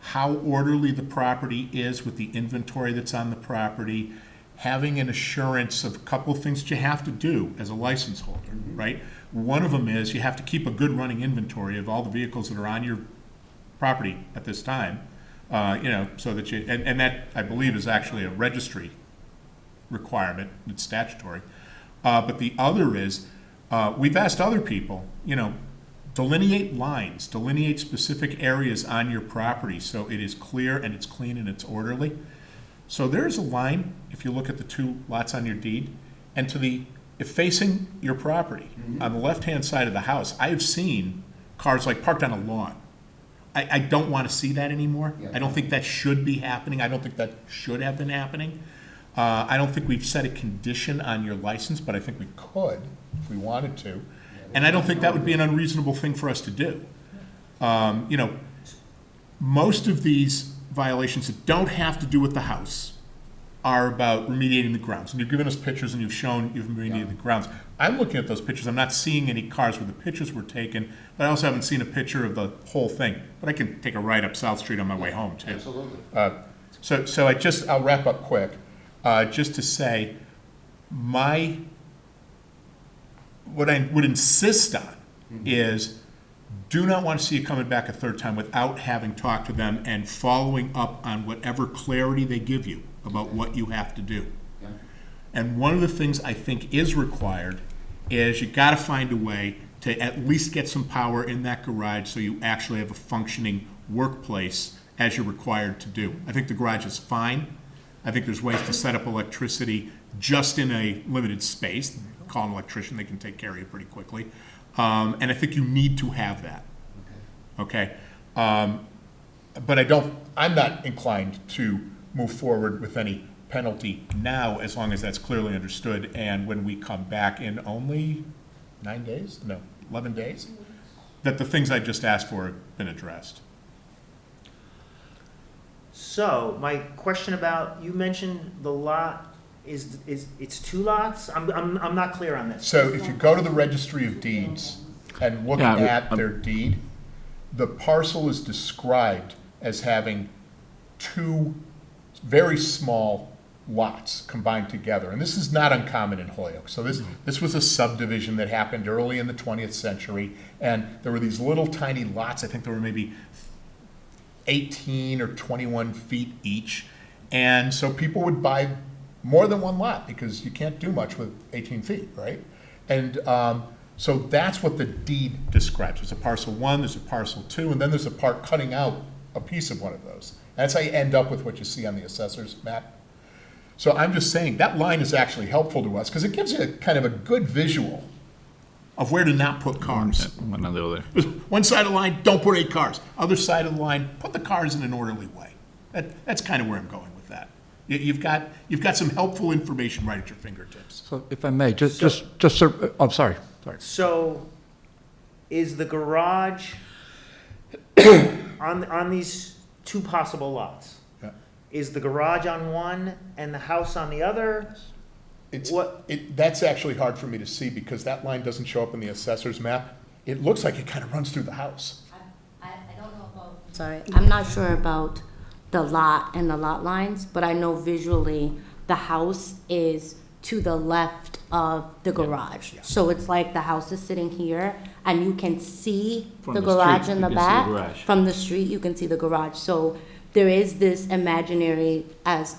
B: how orderly the property is with the inventory that's on the property, having an assurance of a couple of things that you have to do as a license holder, right? One of them is you have to keep a good running inventory of all the vehicles that are on your property at this time, so that you, and that, I believe, is actually a registry requirement, it's statutory. But the other is, we've asked other people, delineate lines, delineate specific areas on your property so it is clear and it's clean and it's orderly. So there's a line, if you look at the 2 lots on your deed, and if facing your property, on the left-hand side of the house, I have seen cars like parked on a lawn. I don't want to see that anymore.
J: Yeah.
B: I don't think that should be happening. I don't think that should have been happening. I don't think we've set a condition on your license, but I think we could if we wanted to. And I don't think that would be an unreasonable thing for us to do. Most of these violations that don't have to do with the house are about remediating the grounds. And you've given us pictures and you've shown you've remediated the grounds. I'm looking at those pictures. I'm not seeing any cars where the pictures were taken, but I also haven't seen a picture of the whole thing. But I can take a ride up South Street on my way home, too.
J: Absolutely.
B: So I'll wrap up quick, just to say, what I would insist on is, do not want to see you coming back a 3rd time without having talked to them and following up on whatever clarity they give you about what you have to do.
J: Yeah.
B: And one of the things I think is required is you got to find a way to at least get some power in that garage so you actually have a functioning workplace as you're required to do. I think the garage is fine. I think there's ways to set up electricity just in a limited space. Call an electrician, they can take care of you pretty quickly. And I think you need to have that. Okay? But I'm not inclined to move forward with any penalty now, as long as that's clearly understood, and when we come back in only 9 days? No, 11 days? That the things I just asked for have been addressed.
A: So, my question about, you mentioned the lot it's two lots? I'm not clear on this.
B: So if you go to the Registry of Deeds and look
K: Yeah,
B: at their deed, the parcel is described as having two very small lots combined together. And this is not uncommon in Holyoke. So this was a subdivision that happened early in the 20th century, and there were these little tiny lots. I think there were maybe 18 or 21 feet each. And so people would buy more than one lot because you can't do much with 18 feet, right? And so that's what the deed describes. There's a parcel 1, there's a parcel 2, and then there's a part cutting out a piece of one of those. That's how you end up with what you see on the assessor's map. So I'm just saying that line is actually helpful to us because it gives you kind of a good visual of where to not put cars.
K: One or the other.
B: One side of the line, don't put 8 cars. Other side of the line, put the cars in an orderly way. That's kind of where I'm going with that. You've got some helpful information right at your fingertips.
C: So if I may, I'm sorry.
A: So, is the garage on these two possible lots?
B: Yeah.
A: Is the garage on one and the house on the other?
B: That's actually hard for me to see because that line doesn't show up in the assessor's map. It looks like it kind of runs through the house.
H: I don't know about. Sorry, I'm not sure about the lot and the lot lines, but I know visually the house is to the left of the garage.
B: Yeah.
H: So it's like the house is sitting here and you can see
K: From
H: the
K: the
H: garage
K: street,
H: in
K: you
H: the
K: can see the
H: back.
K: garage.
H: From the street, you can see the garage. So there is this imaginary, as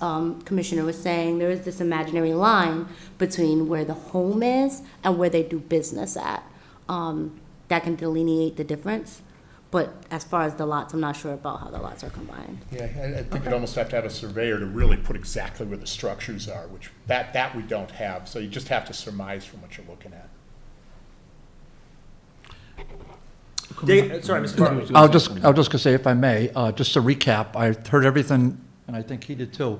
H: Commissioner was saying, there is this imaginary line between where the home is and where they do business at. That can delineate the difference. But as far as the lots, I'm not sure about how the lots are combined.
B: Yeah, I think you'd almost have to have a surveyor to really put exactly where the structures are, which that we don't have. So you just have to surmise from what you're looking at.
A: Sorry, Mr. Bartley.
C: I was just gonna say, if I may, just to recap, I heard everything, and I think he did too.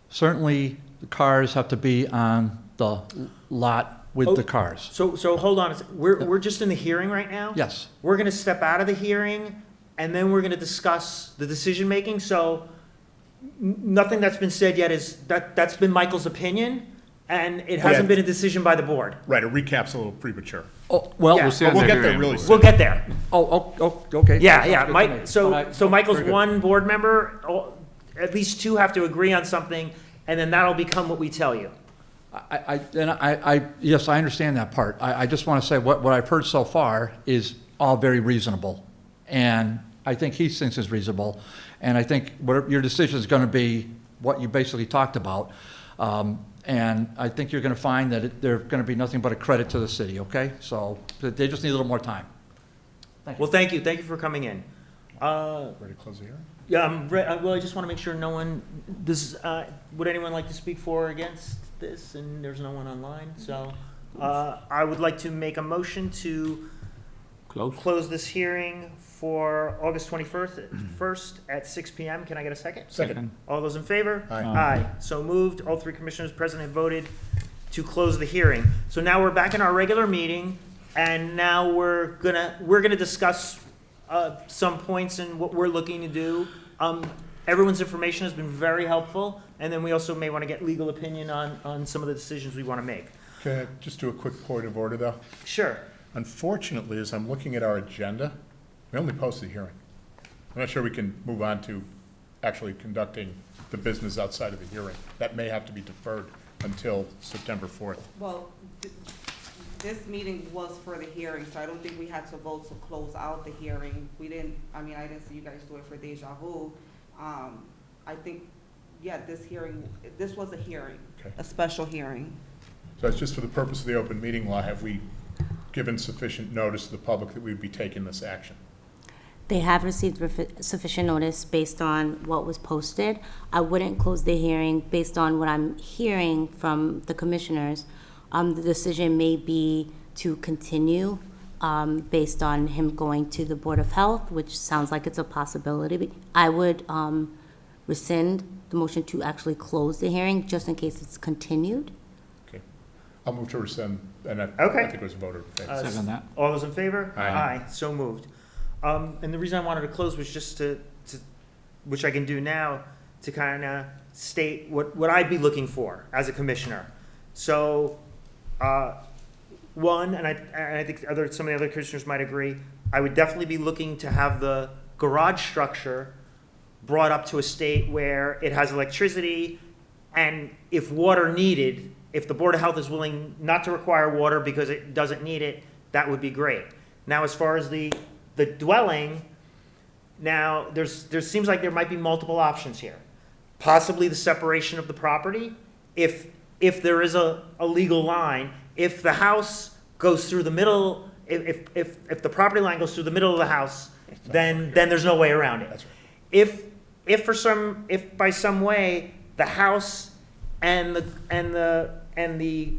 C: Certainly, the cars have to be on the lot with the cars.
A: So hold on, we're just in the hearing right now?
C: Yes.
A: We're gonna step out of the hearing, and then we're gonna discuss the decision-making, so nothing that's been said yet that's been Michael's opinion, and it hasn't been a decision by the board.
B: Right, a recap's a little premature.
C: Oh, well,
A: Yeah.
B: But we'll get there really soon.
A: We'll get there.
C: okay.
A: Yeah,
C: Sounds good to
A: Mike,
C: me.
A: so Michael's
C: Very good.
A: one board member, at least two have to agree on something, and then that'll become what we tell you.
C: Yes, I understand that part. I just want to say what I've heard so far is all very reasonable. And I think he thinks is reasonable. And I think what your decision is going to be what you basically talked about. And I think you're going to find that they're going to be nothing but a credit to the city, okay? So they just need a little more time.
A: Well, thank you for coming in.
B: Ready to close the hearing?
A: Yeah, well, I just want to make sure no one, would anyone like to speak for or against this? And there's no one online, so I would like to make a motion to close this hearing for August 21st at 6 p.m. Can I get a second?
B: Second.
A: All those in favor?
B: Aye.
A: Aye. So moved. All three commissioners present have voted to close the hearing. So now we're back in our regular meeting, and now we're gonna discuss some points and what we're looking to do. Everyone's information has been very helpful, and then we also may want to get legal opinion on some of the decisions we want to make.
B: Can I just do a quick point of order, though?
A: Sure.
B: Unfortunately, as I'm looking at our agenda, we only posted the hearing. I'm not sure we can move on to actually conducting the business outside of the hearing. That may have to be deferred until September 4th.
D: Well, this meeting was for the hearing, so I don't think we had to vote to close out the hearing. I didn't see you guys do it for Deja-VU. I think, this was a hearing,
B: Okay.
D: a special hearing.
B: So it's just for the purpose of the open meeting law, have we given sufficient notice to the public that we would be taking this action?
H: They have received sufficient notice based on what was posted. I wouldn't close the hearing based on what I'm hearing from the commissioners. The decision may be to continue based on him going to the Board of Health, which sounds like it's a possibility. I would rescind the motion to actually close the hearing just in case it's continued.
B: Okay. I'll move to rescind, and I
A: Okay.
B: think it was a voter.
K: Second that.
A: All those in favor?
B: Aye.
A: So moved. And the reason I wanted to close was just to which I can do now, to kind of state what I'd be looking for as a commissioner. So, one, and I think some of the other commissioners might agree, I would definitely be looking to have the garage structure brought up to a state where it has electricity, and if water needed, if the Board of Health is willing not to require water because it doesn't need it, that would be great. Now, as far as the dwelling, now, there seems like there might be multiple options here. Possibly the separation of the property, if there is a legal line, if the house goes through the middle, if the property line goes through the middle of the house, then there's no way around it. If by some way the house and the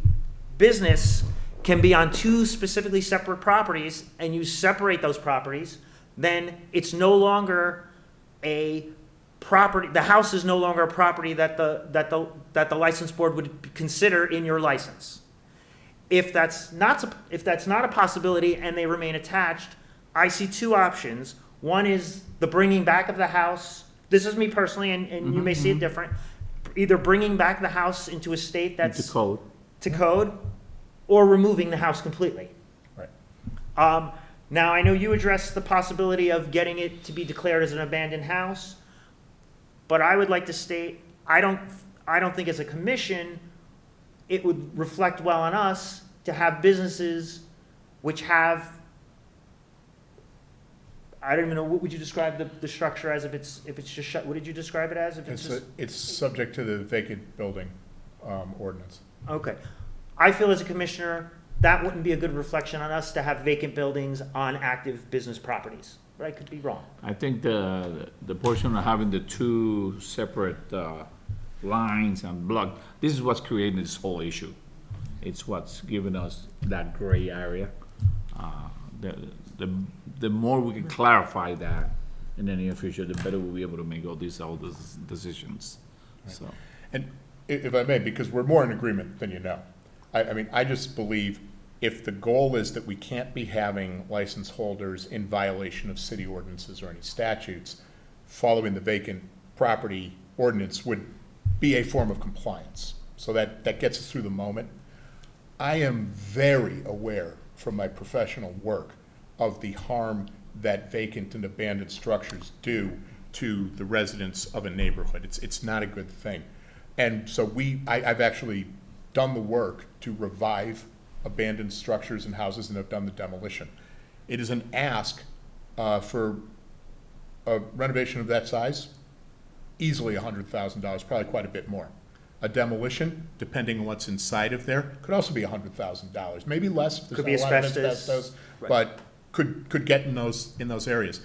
A: business can be on two specifically separate properties, and you separate those properties, then it's no longer a property, the house is no longer a property that the license board would consider in your license. If that's not a possibility and they remain attached, I see two options. One is the bringing back of the house. This is me personally, and you may see it different. Either bringing back the house into a state that's to code, or removing the house completely.
B: Right.
A: Now, I know you addressed the possibility of getting it to be declared as an abandoned house, but I would like to state, I don't think as a commission, it would reflect well on us to have businesses which have, I don't even know, what would you describe the structure as if it's just shut? What did you describe it as? If
B: It's subject to the vacant building ordinance.
A: Okay. I feel as a commissioner, that wouldn't be a good reflection on us to have vacant buildings on active business properties. But I could be wrong.
K: I think the portion of having the two separate lines and block, this is what's creating this whole issue. It's what's given us that gray area. The more we can clarify that in the near future, the better we'll be able to make all these decisions.
B: Right.
K: So,
B: And if I may, because we're more in agreement than you know, I mean, I just believe if the goal is that we can't be having license holders in violation of city ordinances or any statutes, following the vacant property ordinance would be a form of compliance. So that gets us through the moment. I am very aware from my professional work of the harm that vacant and abandoned structures do to the residents of a neighborhood. It's not a good thing. And so I've actually done the work to revive abandoned structures and houses and have done the demolition. It is an ask for a renovation of that size, easily $100,000, probably quite a bit more. A demolition, depending on what's inside of there, could also be $100,000, maybe less if
A: Could be
B: there's not a lot of
A: asbestos.
B: asbestos,
A: Right.
B: but could get in those areas.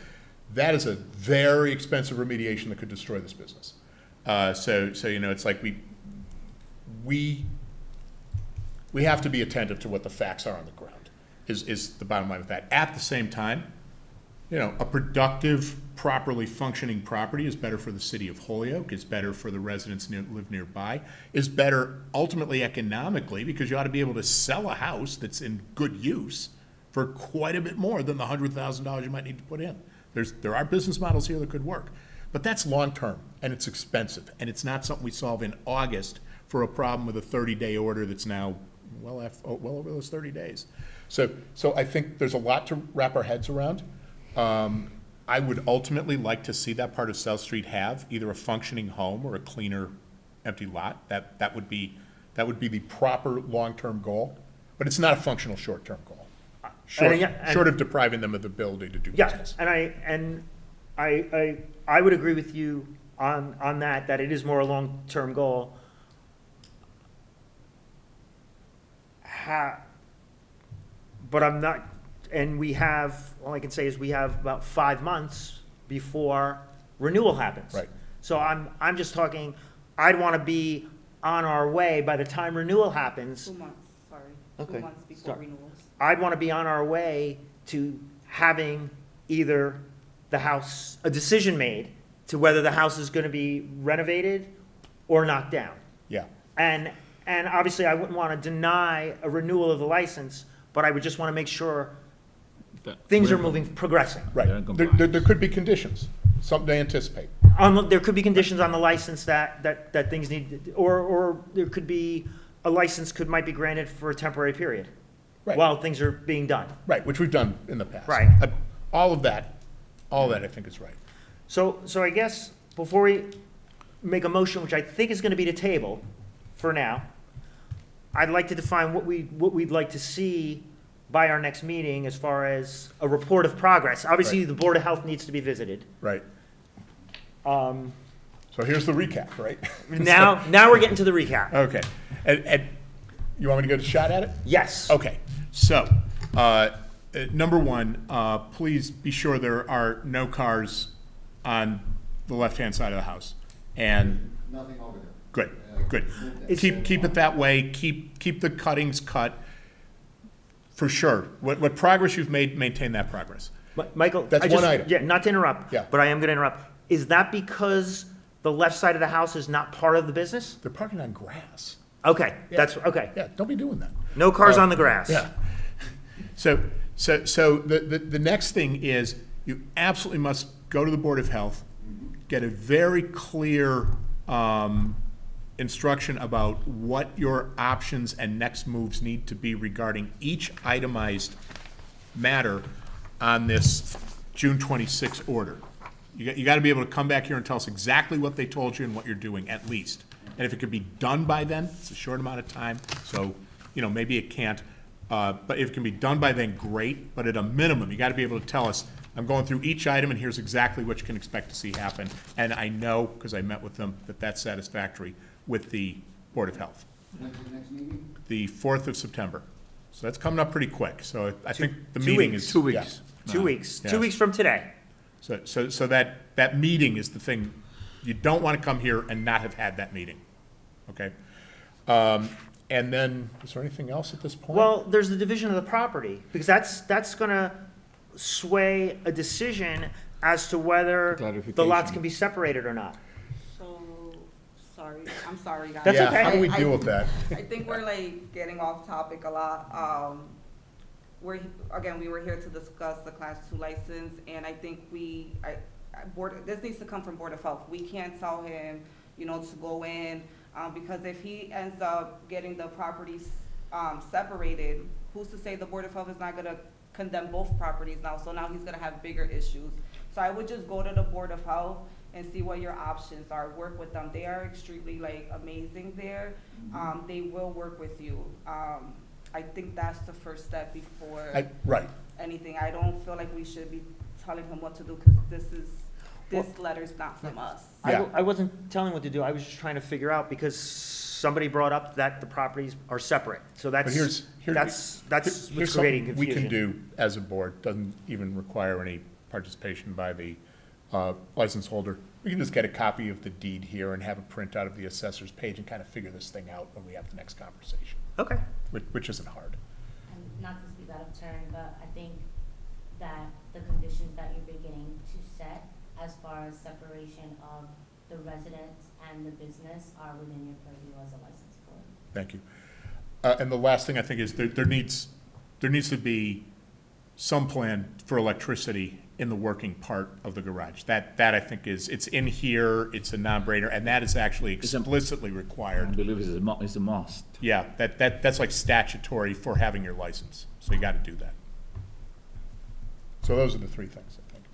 B: That is a very expensive remediation that could destroy this business. So you know, it's like we have to be attentive to what the facts are on the ground, is the bottom line with that. At the same time, you know, a productive, properly functioning property is better for the city of Holyoke, is better for the residents who live nearby, is better ultimately economically, because you ought to be able to sell a house that's in good use for quite a bit more than the $100,000 you might need to put in. There are business models here that could work, but that's long-term, and it's expensive, and it's not something we solve in August for a problem with a 30-day order that's now well over those 30 days. So I think there's a lot to wrap our heads around. I would ultimately like to see that part of South Street have either a functioning home or a cleaner empty lot. That would be the proper long-term goal, but it's not a functional short-term goal. Short of depriving them of the ability to do business.
A: And I would agree with you on that it is more a long-term goal. But I'm not, and all I can say is we have about 5 months before renewal happens.
B: Right.
A: So I'm just talking, I'd want to be on our way by the time renewal happens.
D: 2 months, sorry.
A: Okay.
D: 2 months before renewals.
A: I'd want to be on our way to having either the house, a decision made to whether the house is going to be renovated or knocked down.
B: Yeah.
A: And obviously, I wouldn't want to deny a renewal of the license, but I would just want to make sure things are progressing.
B: Right.
K: They're in compliance.
B: There could be conditions, something to anticipate.
A: There could be conditions on the license that things need, or there could be, a license might be granted for a temporary period.
B: Right.
A: While things are being done.
B: Right, which we've done in the past.
A: Right.
B: All of that I think is right.
A: So I guess before we make a motion, which I think is gonna be to table for now, I'd like to define what we'd like to see by our next meeting as far as a report of progress. Obviously,
B: Right.
A: the Board of Health needs to be visited.
B: Right. So here's the recap, right?
A: Now we're getting to the recap.
B: Okay. And you want me to go to shot at it?
A: Yes.
B: Okay. So, number one, please be sure there are no cars on the left-hand side of the house. And
J: Nothing over there.
B: good, good. Keep it that way. Keep the cuttings cut. For sure. What progress you've made, maintain that progress.
A: Michael?
B: That's one item.
A: Yeah, not to interrupt.
B: Yeah.
A: But I am gonna interrupt. Is that because the left side of the house is not part of the business?
B: They're parking on grass.
A: Okay,
B: Yeah.
A: that's, okay.
B: Yeah, don't be doing that.
A: No cars on the grass.
B: Yeah. So the next thing is, you absolutely must go to the Board of Health, get a very clear instruction about what your options and next moves need to be regarding each itemized matter on this June 26 order. You got to be able to come back here and tell us exactly what they told you and what you're doing, at least. And if it could be done by then, it's a short amount of time, so, maybe it can't. But if it can be done by then, great, but at a minimum, you got to be able to tell us, I'm going through each item and here's exactly what you can expect to see happen. And I know, because I met with them, that that's satisfactory with the Board of Health.
J: When's the next meeting?
B: The 4th of September. So that's coming up pretty quick, so I think the
A: 2
B: meeting
A: weeks.
B: is.
K: 2
B: yeah.
K: weeks.
A: 2 weeks,
B: Yeah.
A: 2 weeks from today.
B: So that meeting is the thing, you don't want to come here and not have had that meeting, okay? And then, is there anything else at this point?
A: Well, there's the division of the property, because that's gonna sway a decision as to whether the lots
K: Clarification.
A: can be separated or not.
D: So, I'm sorry, guys.
A: That's
B: Yeah,
A: okay.
B: how do we deal with that?
D: I think we're like getting off topic a lot. We were here to discuss the Class 2 license, and I think this needs to come from Board of Health. We can't tell him, to go in, because if he ends up getting the properties, separated, who's to say the Board of Health is not gonna condemn both properties now? So now he's gonna have bigger issues. So I would just go to the Board of Health and see what your options are. Work with them. They are extremely amazing there. They will work with you. I think that's the first step before
B: Right.
D: anything. I don't feel like we should be telling him what to do, because this letter's not from us.
B: Yeah.
A: I wasn't telling what to do, I was just trying to figure out, because somebody brought up that the properties are separate. So
B: But
A: that's
B: here's
A: what's
B: something
A: creating confusion.
B: we can do as a board, doesn't even require any participation by the license holder. We can just get a copy of the deed here and have a printout of the assessor's page and kind of figure this thing out when we have the next conversation,
A: Okay.
B: which isn't hard.
L: And not to speak out of turn, but I think that the conditions that you're beginning to set as far as separation of the residents and the business are within your purview as a licensed board.
B: Thank you. And the last thing I think is there needs to be some plan for electricity in the working part of the garage. That I think it's in here, it's a non-brainer, and that is actually explicitly
K: I
B: required.
K: believe it's a must.
B: Yeah, that's like statutory for having your license, so you gotta do that. So those are the three things, I think.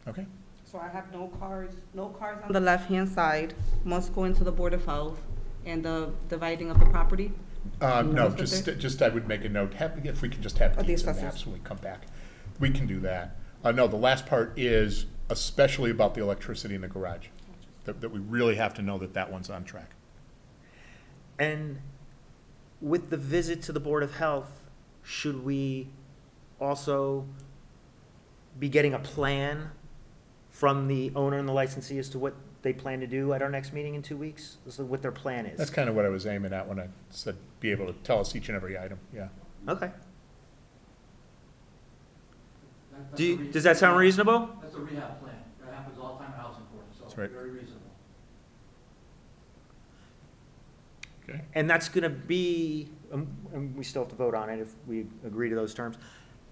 B: Okay,
D: So I have no cars on the left-hand side, must go into the Board of Health, and the dividing of the property.
B: no,
D: What's the
B: just I would make a note, if we can just have
D: Of the
B: deeds and
D: assessors.
B: maps when we come back. We can do that. No, the last part is especially about the electricity in the garage, that we really have to know that one's on track.
A: And with the visit to the Board of Health, should we also be getting a plan from the owner and the licensee as to what they plan to do at our next meeting in 2 weeks? This is what their plan is.
B: That's kind of what I was aiming at when I said be able to tell us each and every item, yeah.
A: Okay. Does that sound reasonable?
G: That's a rehab plan. That happens all the time in housing court,
B: That's
G: so
B: right.
G: very reasonable.
B: Okay.
A: And that's gonna be, and we still have to vote on it if we agree to those terms.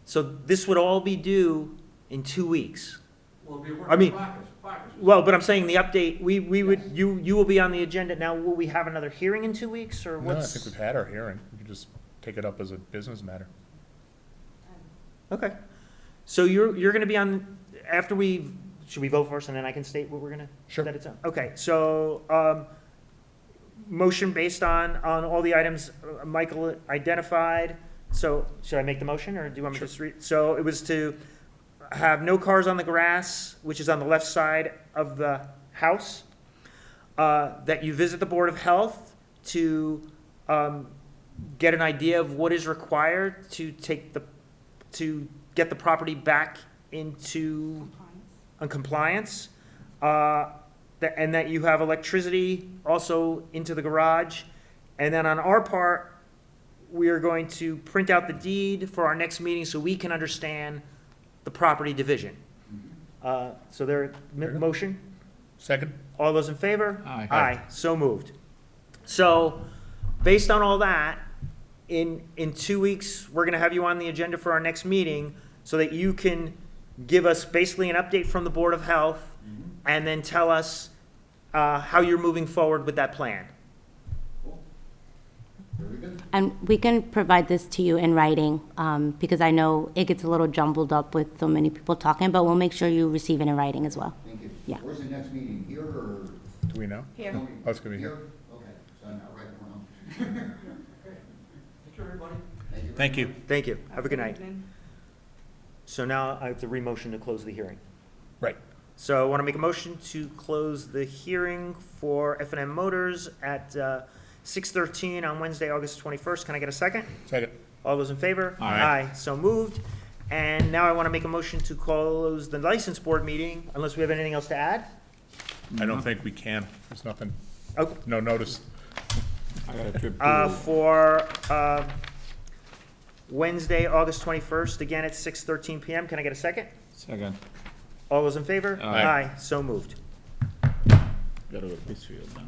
A: So this would all be due in 2 weeks.
G: Will be a work
A: I mean-
G: in progress.
A: Well, but I'm saying the update, we would, you will be on the agenda. Now, will we have another hearing in 2 weeks, or
I: No, I
A: what's?
I: think we've had our hearing. We can just take it up as a business matter.
A: Okay. So you're gonna be on, after should we vote first and then I can state what we're gonna?
I: Sure.
A: That it's on? Okay, so, motion based on all the items Michael identified. So should I make the motion or do you want me to just read? So it was to have no cars on the grass, which is on the left side of the house. That you visit the Board of Health to, get an idea of what is required to get the property back into compliance. And that you have electricity also into the garage. And then on our part, we are going to print out the deed for our next meeting so we can understand the property division. So there, motion?
I: Second?
A: All those in favor?
K: Aye.
A: Aye, so moved. So, based on all that, in 2 weeks, we're gonna have you on the agenda for our next meeting so that you can give us basically an update from the Board of Health and then tell us how you're moving forward with that plan.
H: And we can provide this to you in writing, because I know it gets a little jumbled up with so many people talking, but we'll make sure you receive it in writing as well.
J: Thank you.
H: Yeah.
J: Where's the next meeting, here or?
I: Do we know?
D: Here.
I: Oh, it's gonna be here.
J: Okay, so I'm not right around.
G: Thank you, everybody.
I: Thank you.
A: Thank you, have a good night.
D: Evening.
A: So now I have to re-motion to close the hearing.
I: Right.
A: So I want to make a motion to close the hearing for F&M Motors at 6:13 on Wednesday, August 21st. Can I get a second?
I: Second.
A: All those in favor?
K: Aye.
A: So moved. And now I want to make a motion to close the license board meeting, unless we have anything else to add?
I: I don't think we can. There's nothing,
A: Oh,
I: no notice.
K: I got a trip
A: for Wednesday, August 21st, again at 6:13 PM. Can I get a second?
K: Second.
A: All those in favor?
K: Aye.
A: So moved.
K: Gotta go to Pittsfield now.